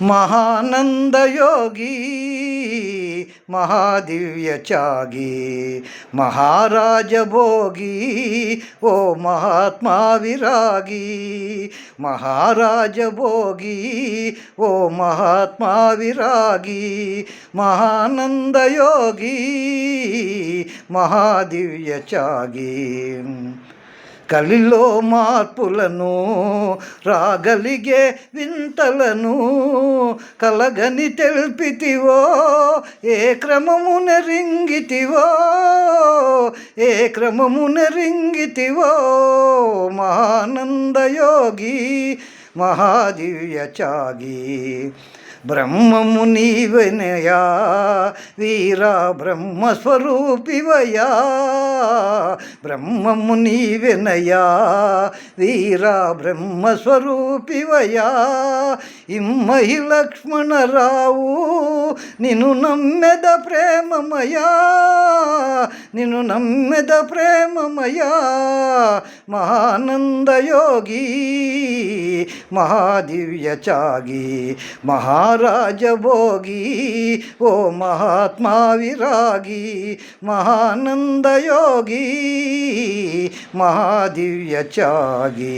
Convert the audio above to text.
మహానందయోగి మహాదివ్య త్యాగి మహారాజభోగి ఓ మహాత్మా విరాగి మహారాజభోగి ఓ మహాత్మా విరాగి మహానందయోగి మహాదివ్య త్యాగి కలిలో మార్పులను రాగలిగే వింతలను కలగని తెల్పితివో ఏ క్రమమున రింగితివో ఏ క్రమమున రింగితివో మహానందయోగి మహాదివ్య త్యాగి బ్రహ్మము నీవెనయా వీరా బ్రహ్మస్వరూపివయా బ్రహ్మము నీవెనయా వీరా బ్రహ్మస్వరూపివయా ఇమ్మహి లక్ష్మణరావు నిన్ను నమ్మెద ప్రేమమయా నిన్ను నమ్మెద ప్రేమమయా మహానందయోగి మహాదివ్య త్యాగి మహారాజభోగి ఓ మహాత్మా విరాగి మహానందయోగి మహాదివ్య త్యాగి